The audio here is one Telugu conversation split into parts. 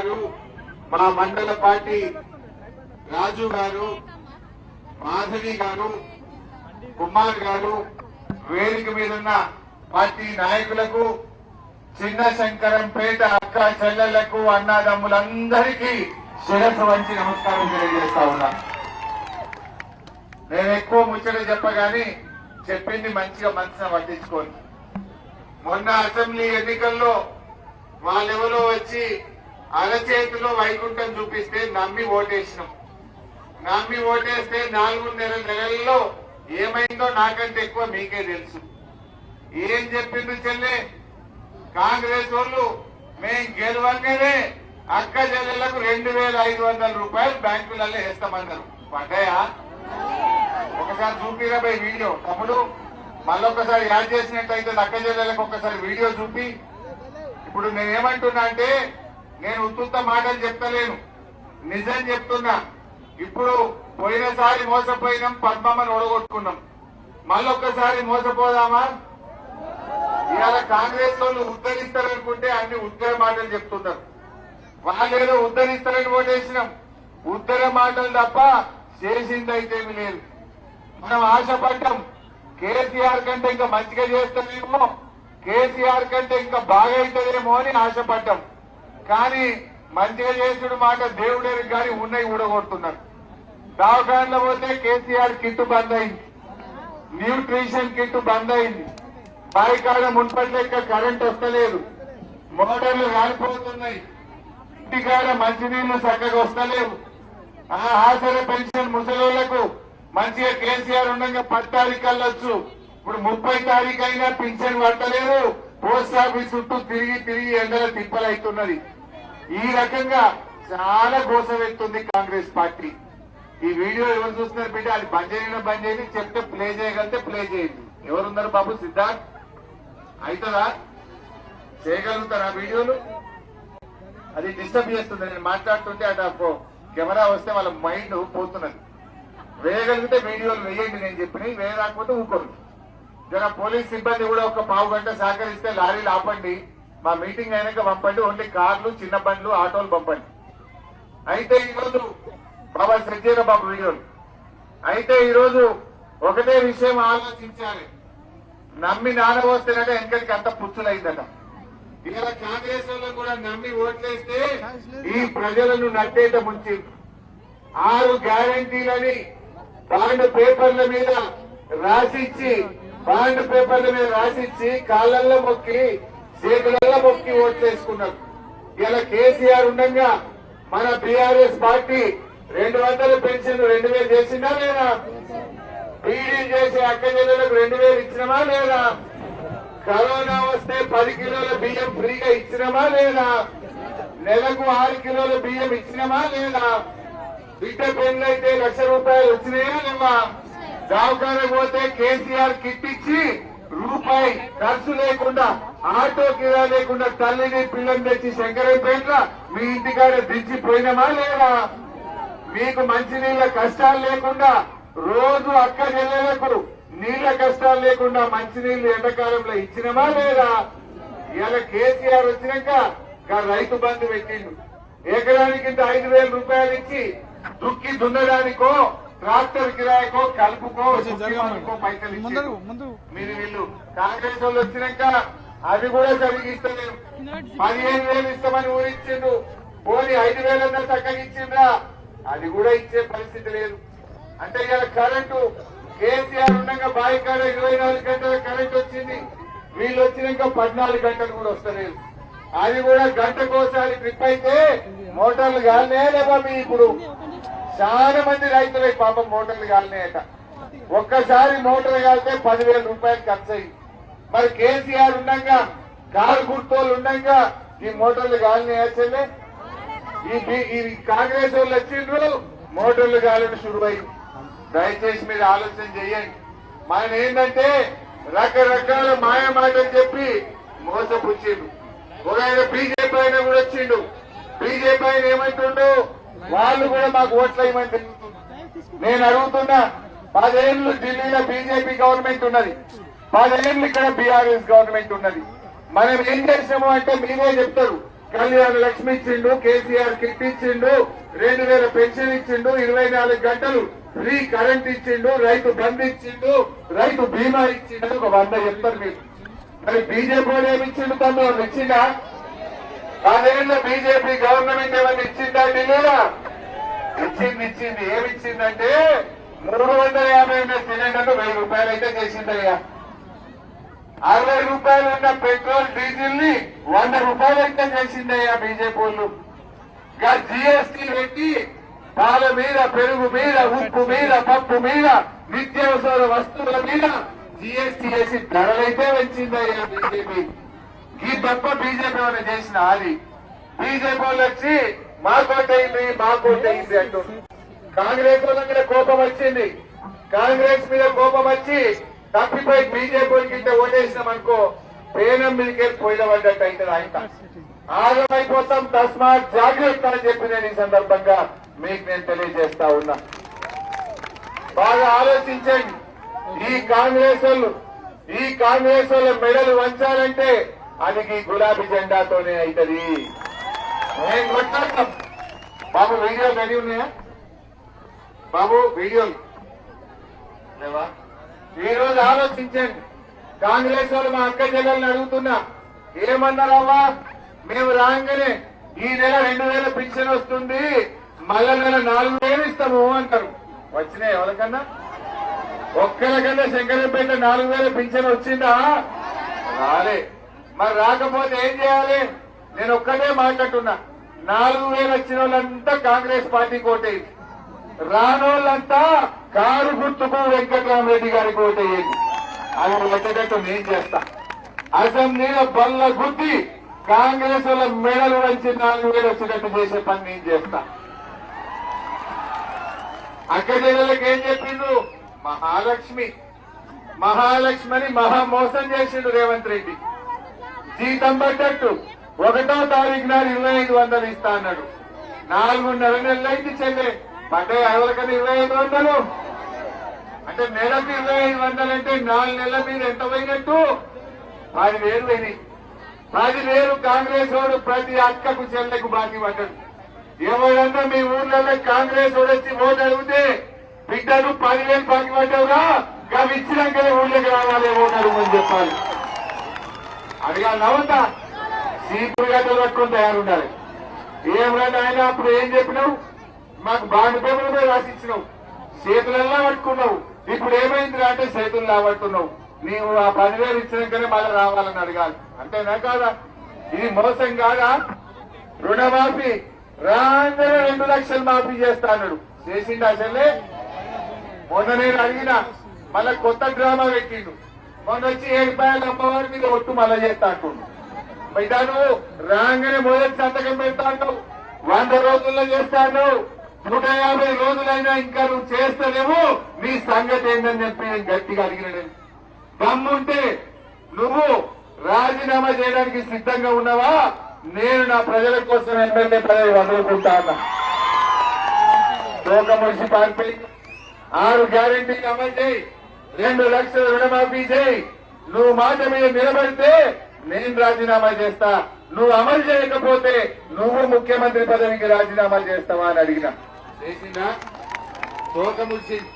గారు, మా మండల పార్టీ రాజు గారు, మాధవి గారు, కుమార్ గారు, వేదిక మీద ఉన్న పార్టీ నాయకులకు, చిన్న శంకరంపేట అక్క చెల్లెళ్లకు, అన్నదమ్ములందరికీ శిరస్సు వంచి నమస్కారం తెలియజేస్తా ఉన్నా. నేను ఎక్కువ ముచ్చట చెప్పగాని చెప్పింది మంచిగా మనసున పట్టించుకోండి. మొన్న అసెంబ్లీ ఎన్నికల్లో వాళ్ళెవరో వచ్చి అరచేతిలో వైకుంఠం చూపిస్తే నమ్మి ఓటేసినాం. నమ్మి ఓటేస్తే 4.5 నెలల్లో ఏమైందో నాకంటే ఎక్కువ మీకే తెలుసు. ఏం చెప్పింది చెల్లె? కాంగ్రెస్ వాళ్ళు మేం గెలవంగానే అక్క చెల్లెళ్లకు 2,500 రూపాయలు బ్యాంకులలో వేస్తామన్నారు. పడ్డాయా? ఒకసారి చూపిరా బై వీడియో. తమ్ముడు మళ్ళొక్కసారి యాడ్ చేసినట్టయితే అక్క చెల్లెలకు ఒక్కసారి వీడియో చూపి. ఇప్పుడు నేనేమంటున్నా అంటే, నేను ఉత్తుత్త మాటలు చెప్తలేను, నిజం చెప్తున్నా. ఇప్పుడు పోయినసారి మోసపోయినాం, పద్మమ్మని ఓడగొట్టుకున్నాం. మళ్ళొక్కసారి మోసపోదామా? ఇవాళ కాంగ్రెస్ వాళ్ళు ఉద్ధరిస్తారనుకుంటే అన్ని ఉద్దర మాటలు చెప్తున్నారు. వాళ్ళేదో ఉద్ధరిస్తారని ఓటేసినాం. ఉద్దర మాటలు తప్ప చేసిందైతేమి లేదు. మనం ఆశపడ్డాం కేసీఆర్ కంటే ఇంకా మంచిగా చేస్తామేమో, కేసీఆర్ కంటే ఇంకా బాగా అవుతుందేమో అని ఆశపడ్డాం. కానీ మంచిగా చేసుడు మాట దేవుడే గాని ఉన్నాయి ఊడగొడుతున్నారు. దవాఖానలో పోతే కేసీఆర్ కిట్టు బంద్ అయింది, న్యూట్రిషన్ కిట్టు బంద్ అయింది, బాయికాడ మున్పటి లెక్క కరెంట్ వస్తలేదు, మోటార్లు కాలిపోతున్నాయి, ఇంటికాడ మంచినీళ్లు చక్కగా వస్తలేవు. ఆసరా పెన్షన్ ముసలోళ్లకు మంచిగా కేసీఆర్ ఉండగా 10 తారీఖు వెళ్ళొచ్చు. ఇప్పుడు 30 తారీఖు అయినా పింఛన్ పడతలేదు. పోస్ట్ ఆఫీస్ చుట్టూ తిరిగి తిరిగి ఎండల తిప్పలవుతున్నది. ఈ రకంగా చాలా గోసవెత్తుంది కాంగ్రెస్ పార్టీ. ఈ వీడియో ఎవరు చూస్తున్నారు బిడ్డ? అది బంద్ చేయని చెప్తే ప్లే చేయగలిగితే ప్లే చేయండి. ఎవరున్నారు బాబు? సిద్ధార్థ్ అవుతుందా? చేయగలుగుతారా వీడియోలు? అది డిస్టర్బ్ చేస్తుంది. నేను మాట్లాడుతుంటే అటు కెమెరా వస్తే వాళ్ళ మైండ్ పోతున్నది. వేయగలిగితే వీడియోలు వేయండి నేను చెప్పినవి, వేయరాకపోతే ఊకోరు. జర పోలీస్ సిబ్బంది కూడా ఒక పావు గంట సహకరిస్తే లారీలు ఆపండి, మా మీటింగ్ అయినాక పంపండి. ఓన్లీ కార్లు, చిన్న బండ్లు, ఆటోలు పంపండి. అయితే ఈరోజు బాబా సజ్జీర బాబు వీడియోలు అయితే ఈరోజు ఒకటే విషయం ఆలోచించాలి. నమ్మి నానబోస్తేనట వెనకడికి అంత పుచ్చులైందట. ఇలా కాంగ్రెస్ వాళ్ళు కూడా నమ్మి ఓట్లేస్తే ఈ ప్రజలను నట్టేట ముంచి 6 గ్యారంటీలని బాండ్ పేపర్ల మీద రాసిచ్చి కాళ్ళల్లో మొక్కి చేతులలో మొక్కి ఓట్లేసుకున్నారు. ఇలా కేసీఆర్ ఉండగా మన బీఆర్ఎస్ పార్టీ 200 పెన్షన్ 2,000 చేసిందా లేదా? పీడీ చేసే అక్క చెల్లెలకు 2,000 ఇచ్చినమా లేదా? కరోనా వస్తే 10 కిలోల బియ్యం ఫ్రీగా ఇచ్చినమా లేదా? నెలకు 6 కిలోల బియ్యం ఇచ్చినమా లేదా? బిడ్డ పెళ్ళైతే 1,00,000 రూపాయలు వచ్చినాయా లేవా? దవాఖానకు పోతే కేసీఆర్ కిట్ ఇచ్చి రూపాయి ఖర్చు లేకుండా, ఆటో కిరా లేకుండా తల్లిని పిల్లని తెచ్చి శంకరంపేట మీ ఇంటికాడ దించిపోయినామా లేదా? మీకు మంచినీళ్ల కష్టాలు లేకుండా, రోజు అక్క చెల్లెలకు నీళ్ల కష్టాలు లేకుండా మంచినీళ్లు ఎండాకాలంలో ఇచ్చినమా లేదా? ఇలా కేసీఆర్ వచ్చినాక రైతు బంధు పెట్టిండు. ఎకరానికి 5,000 రూపాయలు ఇచ్చి దుక్కి దున్నడానికో, ట్రాక్టర్ కిరాయికో, కలుపుకో పైసలు ఇచ్చారు. మీరు వీళ్ళు కాంగ్రెస్ వాళ్ళు వచ్చినాక అవి కూడా సరిగ్గా ఇస్తలేరు. 15,000 ఇస్తామని ఊరిచ్చిండు. పోనీ 5,000 అన్నా చక్కగా ఇచ్చిండ్రా? అది కూడా ఇచ్చే పరిస్థితి లేదు. అంటే ఇలా కరెంటు కేసీఆర్ ఉండగా బాయికాడ 24 గంటల కరెంట్ వచ్చింది. వీళ్ళు వచ్చినాక 14 గంటలు కూడా వస్తలేదు. అది కూడా గంటకోసారి ట్రిప్ అయితే మోటార్లు కాలనే లేవా? మీ ఇప్పుడు చాలా మంది రైతులే పాపం మోటార్లు కాలనేట. ఒక్కసారి మోటార్ కాలితే 10,000 రూపాయలు ఖర్చు అయింది. మరి కేసీఆర్ ఉండగా, కారు గుర్తోళ్ళు ఉండగా ఈ మోటార్లు కాలనే ఈ కాంగ్రెస్ వాళ్ళు వచ్చిండ్రు, మోటార్లు కాలని శురువైంది. దయచేసి మీరు ఆలోచన చేయండి. మనం ఏంటంటే రకరకాల మాయ మాటలు చెప్పి మోసపుచ్చిండు. ఒక ఆయన బీజేపీ ఆయన కూడా వచ్చిండు. బీజేపీ ఆయన ఏమంటుండు? వాళ్ళు కూడా మాకు ఓట్లు వేయమని తెలుస్తుంది. నేను అడుగుతున్నా, 10 ఏళ్లు ఢిల్లీలో బీజేపీ గవర్నమెంట్ ఉన్నది, 10 ఏళ్లు ఇక్కడ బీఆర్ఎస్ గవర్నమెంట్ ఉన్నది. మనం ఏం చేసాము అంటే మీరే చెప్తారు. కళ్యాణ లక్ష్మి ఇచ్చిండు, కేసీఆర్ కిట్ ఇచ్చిండు, 2000 పెన్షన్ ఇచ్చిండు, 24 గంటలు ఫ్రీ కరెంట్ ఇచ్చిండు, రైతు బంధు ఇచ్చిండు, రైతు బీమా ఇచ్చిండు. ఒక 100 చెప్తారు మీరు. మరి బీజేపీ ఏమి ఇచ్చిండు తమ్ముడు? ఇచ్చిందా? 10 ఏళ్ళ బీజేపీ గవర్నమెంట్ ఏమన్నా ఇచ్చిందా? ఢిల్లీలో ఇచ్చింది. ఏమిచ్చిందంటే 350 ఉన్న సిలిండర్లు 1000 రూపాయలు అయితే చేసిందయ్యా. 60 రూపాయలు ఉన్న పెట్రోల్ డీజిల్ ని 100 రూపాయలు అయితే చేసిందయ్యా బీజేపీ వాళ్ళు. జీఎస్టీ పెట్టి పాల మీద, పెరుగు మీద, ఉప్పు మీద, పప్పు మీద, నిత్యావసర వస్తువుల మీద జీఎస్టీ వేసి ధరలైతే పెంచిందయ్యా బీజేపీ. ఈ తప్ప బీజేపీ వాళ్ళు చేసిన అది. బీజేపీ వాళ్ళు వచ్చి మా కోటైంది అంటూ కాంగ్రెస్ వాళ్ళ మీద కోపం వచ్చింది. కాంగ్రెస్ మీద కోపం వచ్చి తప్పిపోయి బీజేపీ కింద ఓటేసినామనుకో పేనం మీదకి పోయిన పడ్డట్టు అయితే ఆయన ఆగమైపోతాం. తస్మాత్ జాగ్రత్త అని చెప్పి నేను ఈ సందర్భంగా మీకు నేను తెలియజేస్తా ఉన్నా. బాగా ఆలోచించండి. ఈ కాంగ్రెస్ వాళ్ళ మెడలు వంచాలంటే అది గులాబీ జెండాతోనే అవుతుంది. నేను కొట్టాం బాబు. వీడియోలు రెడీ ఉన్నాయా బాబు? వీడియోలు లేవా? ఈ రోజు ఆలోచించండి. కాంగ్రెస్ వాళ్ళు మా అక్క చెల్లెల్ని అడుగుతున్నా, ఏమన్నారవ్వా? మేము రాగానే ఈ నెల 2000 పింఛన్ వస్తుంది, మళ్ళా నెల 4000 ఇస్తాము అంటారు. వచ్చినాయి ఎవరికన్నా? ఒక్కరికన్నా శంకరంపేట 4000 పింఛన్ వచ్చిందా? రాలే. మరి రాకపోతే ఏం చేయాలి? నేను ఒక్కటే మాట్లాడుతున్నా. 4000 వచ్చిన వాళ్ళంతా కాంగ్రెస్ పార్టీకి ఓటేది, రానోళ్ళంతా కారు గుర్తుకు వెంకటరామరెడ్డి గారికి ఓటేయండి. అది వచ్చేటట్టు నేను చేస్తా. అసెంబ్లీలో బల్ల గుద్ది కాంగ్రెస్ వాళ్ళ మెడలు వచ్చి 4000 వచ్చేటట్టు చేసే పని నేను చేస్తా. అక్క జిల్లాలకు ఏం చెప్పిండు? మహాలక్ష్మి అని మహా మోసం చేసిండు రేవంత్ రెడ్డి. జీతం పడ్డట్టు 1వ తారీఖు నాడు 2500 ఇస్తా అన్నాడు. 4.5 నెలలు అయితే చెల్లె పడ్డాయి. ఎవరికన్నా 2500 అంటే నెలకు 2500 అంటే 4 నెలల మీద ఎంత పోయినట్టు? 10,000 పోయినాయి. 10,000 కాంగ్రెస్ వాడు ప్రతి అక్కకు చెల్లెకు బాకీ పడ్డాడు. ఎవరన్నా మీ ఊర్లలో కాంగ్రెస్ వాడు వచ్చి ఓటు అడిగితే బిడ్డను 10,000 బాకీ పడ్డావురా, అవి ఇచ్చినాకనే ఊళ్ళకి రావాలి ఓటు అడుగుమని చెప్పాలి. అడిగా నవ్వుతా సీపులు గడ్డలు పట్టుకుని తయారుండాలి. ఏమన్నా ఆయన అప్పుడు ఏం చెప్పినావు? మాకు బాండ్ పేపర్ మీద రాసిచ్చినావు, చేతులల్లా పట్టుకున్నావు. ఇప్పుడు ఏమైంది అంటే చేతుల్లో పట్టుకున్నావు. నీవు ఆ 10,000 ఇచ్చినాకనే మళ్ళీ రావాలని అడగాలి. అంతేనా కాదా? ఇది మోసం కాదా? రుణమాఫీ రాగానే 2 లక్షలు మాఫీ చేస్తా అన్నాడు. చేసిండు అసలే. మొన్న నేను అడిగిన మళ్ళా కొత్త డ్రామా పెట్టిండు. మొన్న వచ్చి 7 రూపాయల అమ్మవారి మీద ఒట్టు మళ్ళా చేస్తా అంటుండు. బిడ్డను రాగానే మొదటి సంతకం పెడతా అంటావు, 100 రోజుల్లో చేస్తా అన్నావు, 150 రోజులైనా ఇంకా నువ్వు చేస్తలేవు, నీ సంగతి ఏందని చెప్పి నేను గట్టిగా అడిగిన. దమ్ముంటే నువ్వు రాజీనామా చేయడానికి సిద్ధంగా ఉన్నావా? నేను నా ప్రజల కోసం ఎమ్మెల్యే పదవి వదులుకుంటా అన్నా. తోక మున్సిపాలిటీ 6 గ్యారెంటీలు అమలు చేయి, 2 లక్షల రుణమాఫీ చేయి. నువ్వు మాట మీద నిలబడితే నేను రాజీనామా చేస్తా. నువ్వు అమలు చేయకపోతే నువ్వు ముఖ్యమంత్రి పదవికి రాజీనామా చేస్తావా అని అడిగినా. చేసిందా? తోక ముడిచిండు.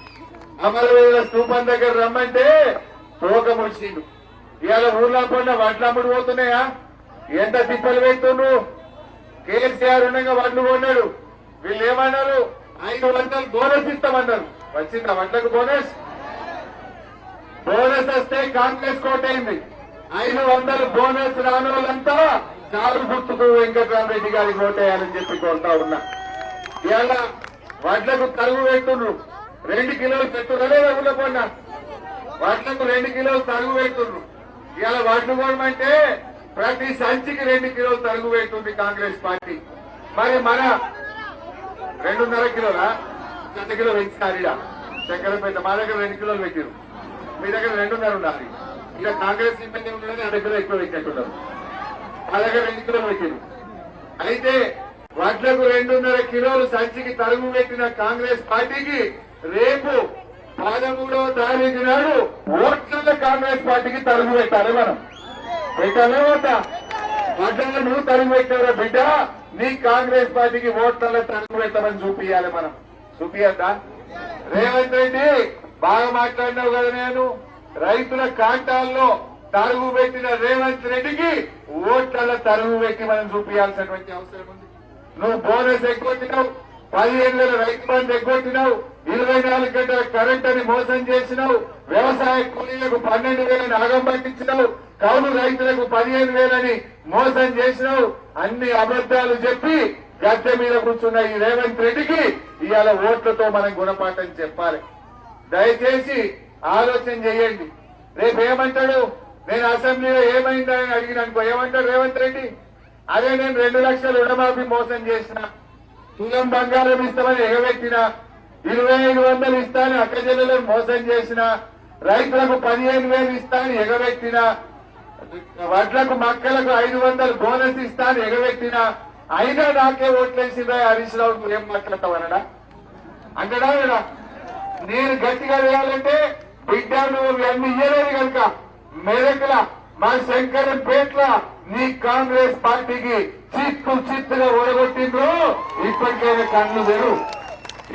అమరవీరుల స్తూపం దగ్గర రమ్మంటే తోక ముడిచిండు. ఇవాళ ఊర్లో పడిన వడ్లు అమ్ముడు పోతున్నాయా? ఎంత తిప్పలు పెడుతుండ్రు? కేసీఆర్ ఉండగా వడ్లు కొన్నాడు. వీళ్ళు ఏమన్నారు? 500 బోనస్ ఇస్తామన్నారు. వచ్చిందా వడ్లకు బోనస్? బోనస్ వస్తే కాంగ్రెస్ కోటైంది. 500 బోనస్ రాని వాళ్ళంతా కారు గుర్తుకు వెంకటరామరెడ్డి గారికి ఓటేయాలని చెప్పి కోరుతా ఉన్నా. ఇవాళ వడ్లకు తరుగు పెడుతుండ్రు. 2 కిలోలు పెట్టుదలే వదిలిపోయినా వడ్లకు 2 కిలోలు తరుగు పెడుతుండ్రు. ఇవాళ వడ్లు కొనమంటే ప్రతి సంచికి 2 కిలోలు తరుగు పెడుతుంది కాంగ్రెస్ పార్టీ. మరి మన 2.5 కిలోలా 1 కిలో పెంచినారు. ఇక చక్కెరపేట మా దగ్గర 2 కిలోలు పెట్టారు, మీ దగ్గర 2.5 ఉండాలి. ఇక కాంగ్రెస్ ఇబ్బంది ఉండదని 2 కిలో ఎక్కువ పెట్టినట్టున్నారు. మా దగ్గర 2 కిలోలు పెట్టారు. అయితే వడ్లకు 2.5 కిలోలు సంచికి తరుగు పెట్టిన కాంగ్రెస్ పార్టీకి రేపు 13వ తారీఖు నాడు ఓట్ల కాంగ్రెస్ పార్టీకి తరుగు పెట్టాలి. మనం పెట్టాలే ఓట వడ్లలో నువ్వు తరుగు పెట్టావురా బిడ్డ, నీ కాంగ్రెస్ పార్టీకి ఓట్లలో తరుగు పెట్టమని చూపియాలి. మనం చూపియద్దా? రేవంత్ రెడ్డి బాగా మాట్లాడినావు కదా, నేను రైతుల కాంటాల్లో తరుగు పెట్టిన రేవంత్ రెడ్డికి ఓట్లలో తరుగు పెట్టి మనం చూపించాల్సినటువంటి అవసరం ఉంది. నువ్వు బోనస్ ఎగ్గొట్టినావు, 15,000 రైతు బంధు ఎగ్గొట్టినావు, 24 గంటల కరెంట్ అని మోసం చేసినావు, వ్యవసాయ కూలీలకు 12,000 నాగం పట్టించినావు, కౌలు రైతులకు 15,000 అని మోసం చేసినావు. అన్ని అబద్దాలు చెప్పి గద్దె మీద కూర్చున్న ఈ రేవంత్ రెడ్డికి ఇవాళ ఓట్లతో మనం గుణపాఠం చెప్పాలి. దయచేసి ఆలోచన చేయండి. రేపు ఏమంటాడు? నేను అసెంబ్లీలో ఏమైందని అడిగినానుకో, ఏమంటాడు రేవంత్ రెడ్డి? అదే నేను 2 లక్షల రుణమాఫీ మోసం చేసిన, తులం బంగారం ఇస్తామని ఎగబెట్టిన, 2,500 ఇస్తానని అక్కచెల్లెలను మోసం చేసిన, రైతులకు 15,000 ఇస్తానని ఎగబెట్టిన, వడ్లకు మక్కలకు 500 బోనస్ ఇస్తానని ఎగబెట్టిన, అయినా నాకే ఓట్లేసిందా హరీష్ రావు ఏం మాట్లాడతావనడా అంటాడా? నేను గట్టిగా వేయాలంటే బిడ్డ నువ్వు అన్ని ఇయ్యలేదు కనుక మెదక్ల మా శంకరంపేట్ల నీ కాంగ్రెస్ పార్టీకి చిత్తుగా ఓడగొట్టిండ్రు. ఇప్పటికైనా కళ్ళు తెరు,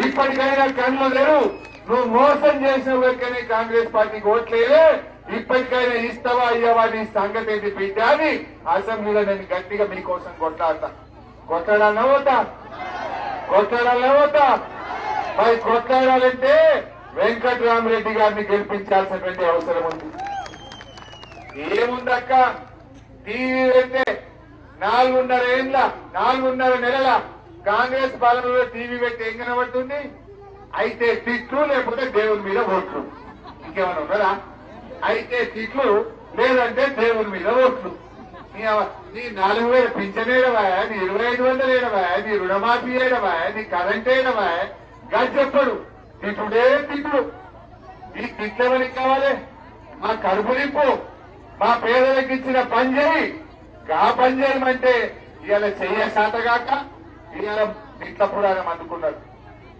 ఇప్పటికైనా కళ్ళు తెరు. నువ్వు మోసం చేసిన వరకనే కాంగ్రెస్ పార్టీకి ఓట్లేదే, ఇప్పటికైనా ఇస్తావా అయ్యావా నీ సంగతి ఏంటి బిడ్డ అని అసెంబ్లీలో నేను గట్టిగా మీకోసం కొట్లాడతా. కొట్లాడాలన్నా పోతా, కొట్లాడాలన్నా పోతా. మరి కొట్లాడాలంటే వెంకట్రామరెడ్డి గారిని గెలిపించాల్సినటువంటి అవసరం ఉంది. ఏముందక్క, టీవీ పెడితే 4.5 నెలల కాంగ్రెస్ పాలనలో టీవీ పెట్టి ఏం కనబడుతుంది? అయితే తిట్లు, లేకపోతే దేవుని మీద ఓట్లు. ఇంకేమైనా ఉన్నారా? అయితే తిట్లు, లేదంటే దేవుని మీద ఓట్లు. నీ 4,000 పింఛన్ ఏడవా, నీ 2,500 ఏడవా, నీ రుణమాఫీ ఏడవా, నీ కరెంట్ ఏడవా, గాలి చెప్పడు. తిట్టుడే తిట్లు. ఈ తిట్లెవరికి కావాలి? మా కడుపు నింపు, మా పేదలకు ఇచ్చిన పని చేయి. గా పని చేయమంటే ఇవాళ చెయ్య శాతగాక ఇవాళ తిట్ల పురాణం అందుకున్నారు.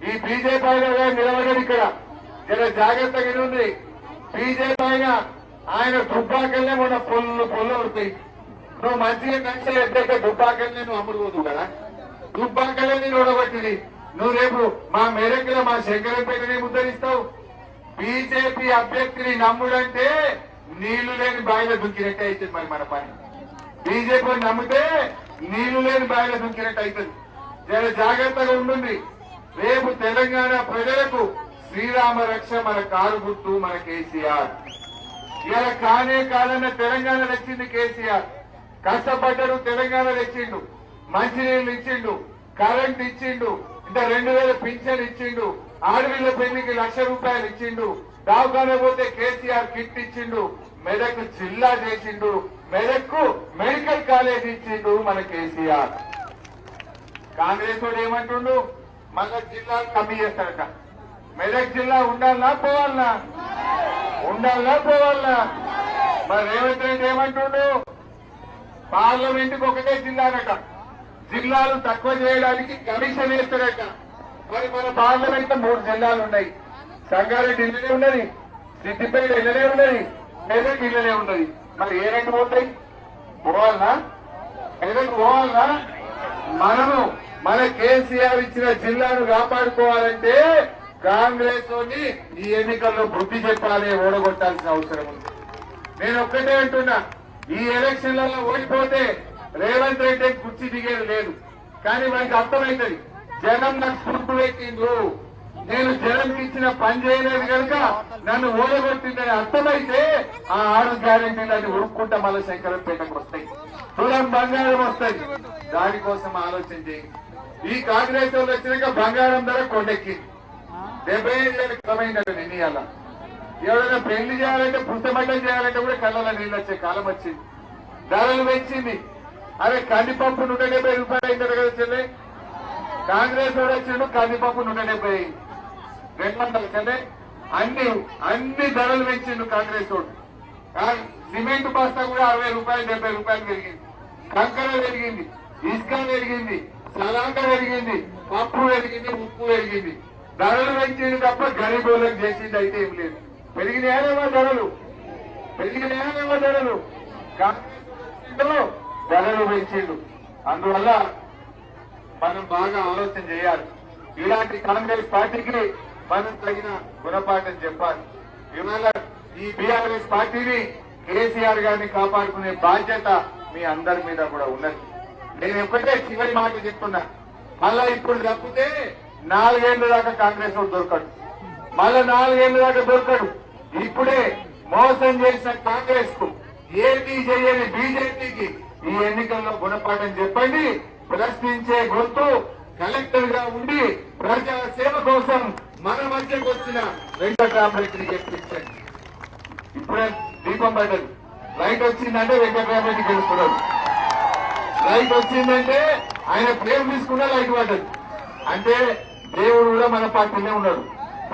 ఈ బీజేపీ ఆయన నిలబడ్డాడు ఇక్కడ, జర జాగ్రత్తగా ఉంది. బీజేపీ ఆయన దుబ్బాకల్నే మొన్న పొల్లు పడుతాయి. నువ్వు మంచిగా కలిసి ఎద్దైతే దుబ్బాకల్నే నువ్వు అమ్ముడుపోదు కదా, దుబ్బాకల్లే నేను ఓడగొట్టింది. నువ్వు రేపు మా మెదక్లో మా శంకరంపేటనే ముద్దరిస్తావు. బీజేపీ అభ్యర్థిని నమ్ముడంటే నీళ్లు లేని బాయిలో దుంకినట్టే అవుతుంది. మరి మన పని బీజేపీని నమ్మితే నీళ్లు లేని బాయిలో దుంకినట్టు అవుతుంది. జర జాగ్రత్తగా ఉంటుంది. రేపు తెలంగాణ ప్రజలకు శ్రీరామ రక్ష మన కారు గుర్తు, మన కేసీఆర్. ఇలా కానే కాదన్న తెలంగాణ తెచ్చింది కేసీఆర్. కష్టపడ్డాడు, తెలంగాణ తెచ్చిండు. మంచినీళ్లు ఇచ్చిండు, కరెంట్ ఇచ్చిండు, ఇంకా 2,000 పింఛన్ ఇచ్చిండు, ఆడపిల్ల పెళ్లికి ₹1,00,000 ఇచ్చిండు, దావఖాన పోతే కేసీఆర్ కిట్ ఇచ్చిండు, మెదక్ జిల్లా చేసిండు, మెదక్కు మెడికల్ కాలేజ్ ఇచ్చిండు మన కేసీఆర్. కాంగ్రెస్ వాడు ఏమంటుండు? మళ్ళా జిల్లాలు కమ్మి చేస్తాడట. మెదక్ జిల్లా ఉండాలనా పోవాలనా? ఉండాలనా పోవాలనా? మరి రేవంత్ రెడ్డి ఏమంటుండు? పార్లమెంటుకు ఒకటే జిల్లానట, జిల్లాలు తక్కువ చేయడానికి కమిషన్ వేస్తారట. మరి మన పార్లమెంట్ 3 జిల్లాలు ఉన్నాయి. సంగారెడ్డి ఇళ్ళనే ఉన్నది, సిద్దిపేట ఇళ్ళనే ఉన్నది, మెదక్ ఇళ్ళనే ఉన్నది. మరి ఏ 2 పోతాయి? పోవాలనా? మెదక్ పోవాలనా? మనము మన కేసీఆర్ ఇచ్చిన జిల్లాను కాపాడుకోవాలంటే కాంగ్రెస్ తోని ఈ ఎన్నికల్లో బుద్ధి చెప్పాలి, ఓడగొట్టాల్సిన అవసరం ఉంది. నేను ఒక్కటే అంటున్నా, ఈ ఎలక్షన్లలో ఓడిపోతే రేవంత్ రెడ్డి కుర్చీ దిగేది లేదు. కానీ మనకి అర్థమైంది, జనం నాకు స్ఫూర్తి పెట్టిండ్రు, నేను జనంకి ఇచ్చిన పని చేయలేదు కనుక నన్ను ఓడగొట్టిందని అర్థమైతే ఆ 6 గ్యారెంటీలు ఉరుక్కుంటా మళ్ళీ శంకరంపేటకు వస్తాయి, తులం బంగారం వస్తాయి. దానికోసం ఆలోచన చేయండి. ఈ కాంగ్రెస్ వాళ్ళు వచ్చినాక బంగారం ధర కొండెక్కింది. 75,000 క్రమైనట్టు నిర్ణయాల. ఎవరైనా పెళ్లి చేయాలంటే పుస్తమట్టం చేయాలంటే కూడా కళ్ళలో నీళ్ళు వచ్చే కాలం వచ్చింది. ధరలు పెంచింది. అరే కందిపప్పు ₹170 అయిందట కదా చెల్లె. కాంగ్రెస్ వాడు వచ్చిండు, కందిపప్పు ₹170 200 చెల్లె. అన్ని ధరలు పెంచిండు కాంగ్రెస్ వాడు. సిమెంట్ బస్తా కూడా ₹60 ₹70 పెరిగింది. కంకర పెరిగింది, ఇసుక పెరిగింది, సలాంక పెరిగింది, పప్పు పెరిగింది, ఉప్పు పెరిగింది. ధరలు పెంచింది తప్ప గరీబులకు చేసింది అయితే ఏం లేదు. పెరిగినాయేమో ధరలు, పెరిగినాయేమో ధరలు. కాంగ్రెస్ ధరలు పెంచిండు. అందువల్ల మనం బాగా ఆలోచన చేయాలి. ఇలాంటి కాంగ్రెస్ పార్టీకి మనం తగిన గుణపాఠం చెప్పాలి. ఇవాళ ఈ బీఆర్ఎస్ పార్టీని కేసీఆర్ గారిని కాపాడుకునే బాధ్యత మీ అందరి మీద కూడా ఉన్నది. నేను ఎప్పుడే చివరి మాట చెప్తున్నా, మళ్ళా ఇప్పుడు తప్పితే 4 ఏళ్ల దాకా కాంగ్రెస్ దొరకడు, మళ్ళా 4 ఏళ్ల దాకా దొరకడు. ఇప్పుడే మోసం చేసిన కాంగ్రెస్ కు, ఏమీ చేయని బీజేపీకి ఈ ఎన్నికల్లో గుణపాఠం చెప్పండి. ప్రశ్నించే గొంతు కలెక్టర్ గా ఉండి ప్రజా సేవ కోసం మన మధ్యకు వచ్చిన వెంకటరామరెడ్డిని గెలిపించండి. ఇప్పుడే దీపం పడ్డది, లైట్ వచ్చిందంటే వెంకటరామరెడ్డి గెలుస్తున్నాడు. లైట్ వచ్చిందంటే ఆయన ప్రేమ తీసుకున్నా లైట్ పడ్డది. అంటే దేవుడు కూడా మన పార్టీలో ఉన్నాడు.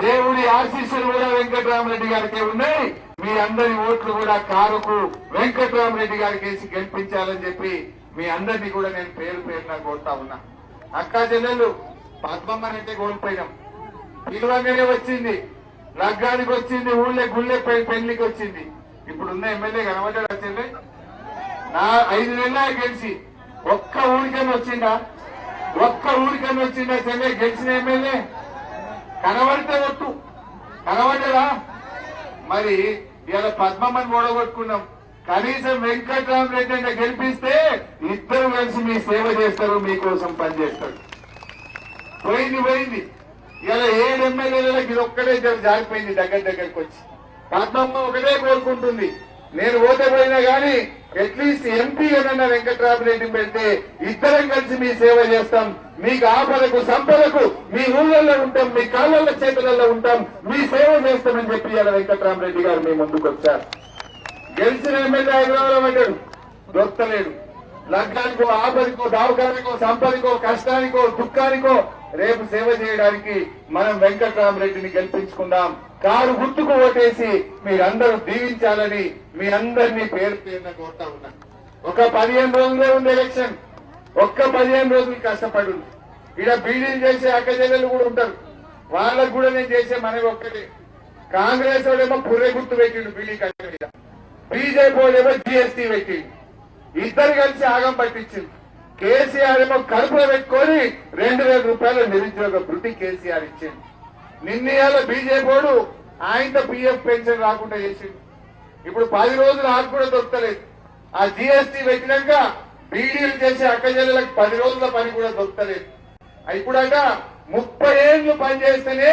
దేవుడి ఆశీస్సులు కూడా వెంకటరామరెడ్డి గారికి ఉన్నాయి. మీ అందరి ఓట్లు కూడా కారుకు వెంకటరామరెడ్డి గారికి వేసి గెలిపించాలని చెప్పి మీ అందరినీ కూడా నేను పేరు పేరున కోరుతా ఉన్నా. అక్కా చెల్లెళ్ళు పద్మమ్మనంటే కోల్పోయినాం. పిలువంగానే వచ్చింది, లగ్గానికి వచ్చింది, ఊళ్ళే గుళ్ళే పెళ్లికి వచ్చింది. ఇప్పుడున్న ఎమ్మెల్యే కనబడ్డాడు చెల్లె. 5 నెలల గెలిచి ఒక్క ఊరికని వచ్చిందా? ఒక్క ఊరికని వచ్చిందా చెల్లె? గెలిచిన ఎమ్మెల్యే కనబడితే ఒట్టు, కనబడ్డదా? మరి ఇలా పద్మమ్మని ఓడగొట్టుకున్నాం. కనీసం వెంకటరామరెడ్డి అంటే గెలిపిస్తే ఇద్దరు కలిసి మీ సేవ చేస్తారు, మీకోసం పనిచేస్తారు. పోయింది. ఇలా 7 ఎమ్మెల్యేలకు ఇది ఒక్కడే జారిపోయింది. దగ్గరికి వచ్చి పద్మమ్మ ఒకటే కోరుకుంటుంది, నేను ఓటే పోయినా గానీ అట్లీస్ట్ ఎంపీ ఏదన్నా వెంకటరామరెడ్డి పెడితే ఇద్దరం కలిసి మీ సేవ చేస్తాం, మీకు ఆపదకు సంపదకు మీ ఊళ్ళల్లో ఉంటాం, మీ కాళ్ళ చేతులలో ఉంటాం, మీ సేవ చేస్తామని చెప్పి ఇలా వెంకటరామరెడ్డి గారు మీ ముందుకు వచ్చారు. గెలిచిన ఎమ్మెల్యే హైదరాబాద్ పడ్డాడు, దొరకలేడు. లగ్నానికో, ఆపదకో, దావకానికో, సంపదకో, కష్టానికో, దుఃఖానికో రేపు సేవ చేయడానికి మనం వెంకటరామరెడ్డిని గెలిపించుకుందాం. కారు గుర్తుకు ఓటేసి మీరందరూ దీవించాలని మీ అందరినీ పేరు పేరున కోరుతా ఉన్నా. ఒక 15 రోజులే ఉంది ఎలక్షన్. ఒక్క 15 రోజులు కష్టపడు. ఇక్కడ బీడీలు చేసే అక్కచెల్లెలు కూడా ఉంటారు, వాళ్ళకు కూడా నేను చేసే మనవి ఒక్కటే. కాంగ్రెస్ వాడేమో పుర్రె గుర్తు పెట్టిండు బీడీ కట్ట మీద, బీజేపీ వాడేమో జీఎస్టీ పెట్టిండు. ఇద్దరు కలిసి ఆగం పట్టించింది. కేసీఆర్ ఏమో కడుపులో పెట్టుకొని 2000 రూపాయల నిరుద్యోగ భృతి కేసీఆర్ ఇచ్చింది. నిన్నయాల బీజేపీ వాడు ఆయనతో పీఎఫ్ పెన్షన్ రాకుండా చేసిండు. ఇప్పుడు 10 రోజులు ఆకు కూడా దొరకలేదు. ఆ జీఎస్టీ పెట్టినాక బీడీలు చేసే అక్కజల్లకు 10 రోజుల పని కూడా దొరకలేదు. ఇప్పుడట 30 ఏళ్లు పనిచేస్తేనే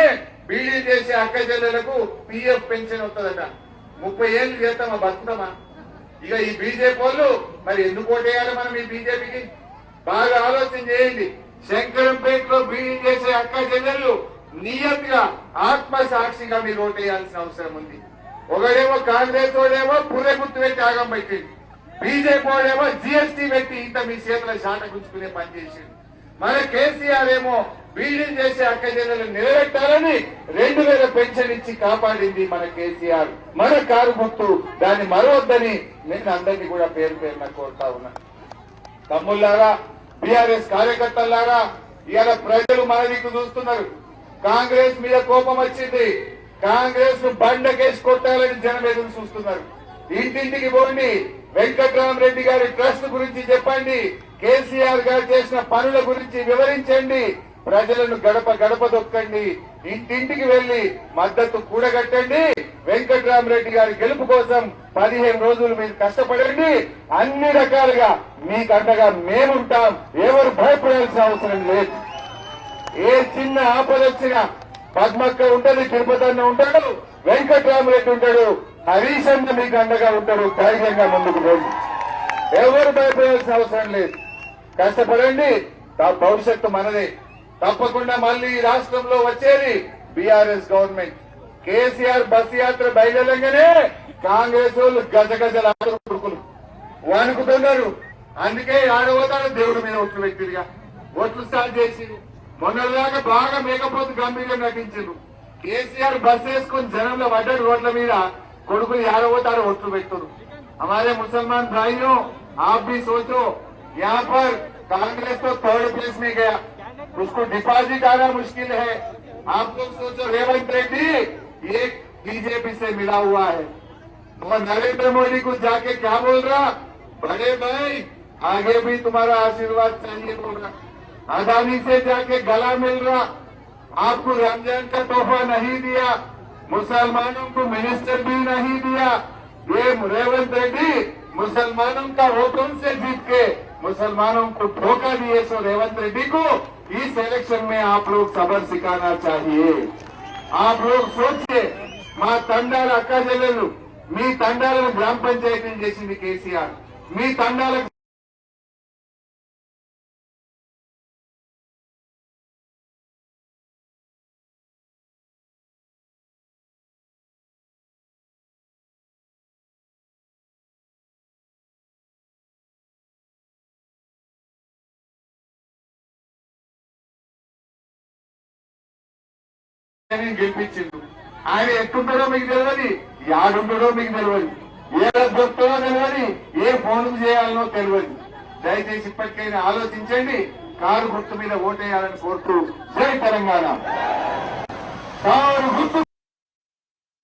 బీడీలు చేసే అక్కజల్లకు పీఎఫ్ పెన్షన్ వస్తుందట. 30 ఏళ్లు చేస్తామా, బతుకుతామా? ఇక ఈ బీజేపీ వాళ్ళు మరి ఎందుకు ఓటేయాలి మనం ఈ బీజేపీకి? బాగా ఆలోచన చేయండి. శంకరంపేటలో బీడీ చేసే అక్క చెల్లెళ్ళు నియతిగా ఆత్మసాక్షిగా మీరు ఓటేయాల్సిన అవసరం ఉంది. ఒకడేమో కాంగ్రెస్ వాడేమో పుర్రె గుర్తు పెట్టి ఆగం పెట్టింది, బీజేపీ వాడేమో జీఎస్టీ పెట్టి ఇంత మీ చేతుల శాట గుంచుకునే పని చేసింది. మన కేసీఆర్ ఏమో బీడీ చేసే అక్క చెల్లెలు నిలబెట్టాలని 2000 పెన్షన్ ఇచ్చి కాపాడింది మన కేసీఆర్. మన కారు గుర్తు, దాన్ని మరవద్దని నేను అందరినీ కూడా పేరు పేరున కోరుతా ఉన్నా. తమ్ముళ్లారా, బీఆర్ఎస్ కార్యకర్తలారా, ఇవాళ ప్రజలు మన దిక్కు చూస్తున్నారు. కాంగ్రెస్ మీద కోపం వచ్చింది, కాంగ్రెస్ ను బండకేసి కొట్టాలని జనం ఎదురు చూస్తున్నారు. ఇంటింటికి పోండి, వెంకటరామరెడ్డి గారి ట్రస్ట్ గురించి చెప్పండి, కేసీఆర్ గారు చేసిన పనుల గురించి వివరించండి, ప్రజలను గడప గడప దొక్కండి, ఇంటింటికి వెళ్లి మద్దతు కూడగట్టండి. వెంకటరామరెడ్డి గారి గెలుపు కోసం 15 రోజులు మీరు కష్టపడండి. అన్ని రకాలుగా మీకు అండగా మేముంటాం. ఎవరు భయపడాల్సిన అవసరం లేదు. ఏ చిన్న ఆపదొచ్చినా పద్మక్క ఉంటది, తిరుపతి అన్న ఉంటాడు, వెంకటరామరెడ్డి ఉంటాడు, హరీష్ అన్న మీకు అండగా ఉంటాడు. ధైర్యంగా ముందుకు పోండి, ఎవరు భయపడాల్సిన అవసరం లేదు. కష్టపడండి, భవిష్యత్తు మనదే. తప్పకుండా మళ్ళీ ఈ రాష్ట్రంలో వచ్చేది బీఆర్ఎస్ గవర్నమెంట్. కేసీఆర్ బస్ యాత్ర బయలుదేరంగానే కాంగ్రెస్ వాళ్ళు గజగజలు కొడుకులు వణుకుతున్నారు. అందుకే ఆడబోతాడు దేవుడి మీద ఒట్లు వ్యక్తిగా ఒట్లు స్టార్ట్ చేసి మొన్నటిదాకా బాగా మేకపోతు గంభీరంగా నటించారు. కేసీఆర్ బస్ వేసుకుని జనంలో పడ్డాడు రోడ్ల మీద, కొడుకులు ఆడబోతాడు ఒట్లు పెడుతున్నారు. हमारे मुसलमान भाइयों, आप भी सोचो, यहाँ पर कांग्रेस तो 3rd प्लेस में गया, उसको डिपॉजिट आना मुश्किल है। आप लोग सोचो, रेवंत रेड्डी ये बीजेपी से मिला हुआ है और नरेंद्र मोदी को जाके क्या बोल रहा, बड़े भाई आगे भी तुम्हारा आशीर्वाद चाहिए होगा। अदानी से जाके गला मिल रहा, आपको रमजान का तोहफा नहीं दिया, मुसलमानों को मिनिस्टर भी नहीं दिया। ये रेवंत रेड्डी मुसलमानों का वोटों से जीत के मुसलमानों को धोखा दिए। सो रेवंत रेड्डी को इस इलेक्शन में आप लोग सबर सिखाना चाहिए। आप लोग सोचिए, మా తండాల అక్క చెల్లెలు, మీ తండాలను గ్రామ పంచాయతీలు చేసింది కేసీఆర్, మీ తండాలకు గెలిపించిండు. ఆయన ఎట్టుంటాడో మీకు తెలియదు, యాడుంటాడో మీకు తెలియదు, ఏ దొరుకుతాడో తెలియదు, ఏ ఫోన్ చేయాలనో తెలియదు. దయచేసి ఇప్పటికైనా ఆలోచించండి, కారు గుర్తు మీద ఓటేయాలని కోరుతూ జై తెలంగాణ. కారు గుర్తు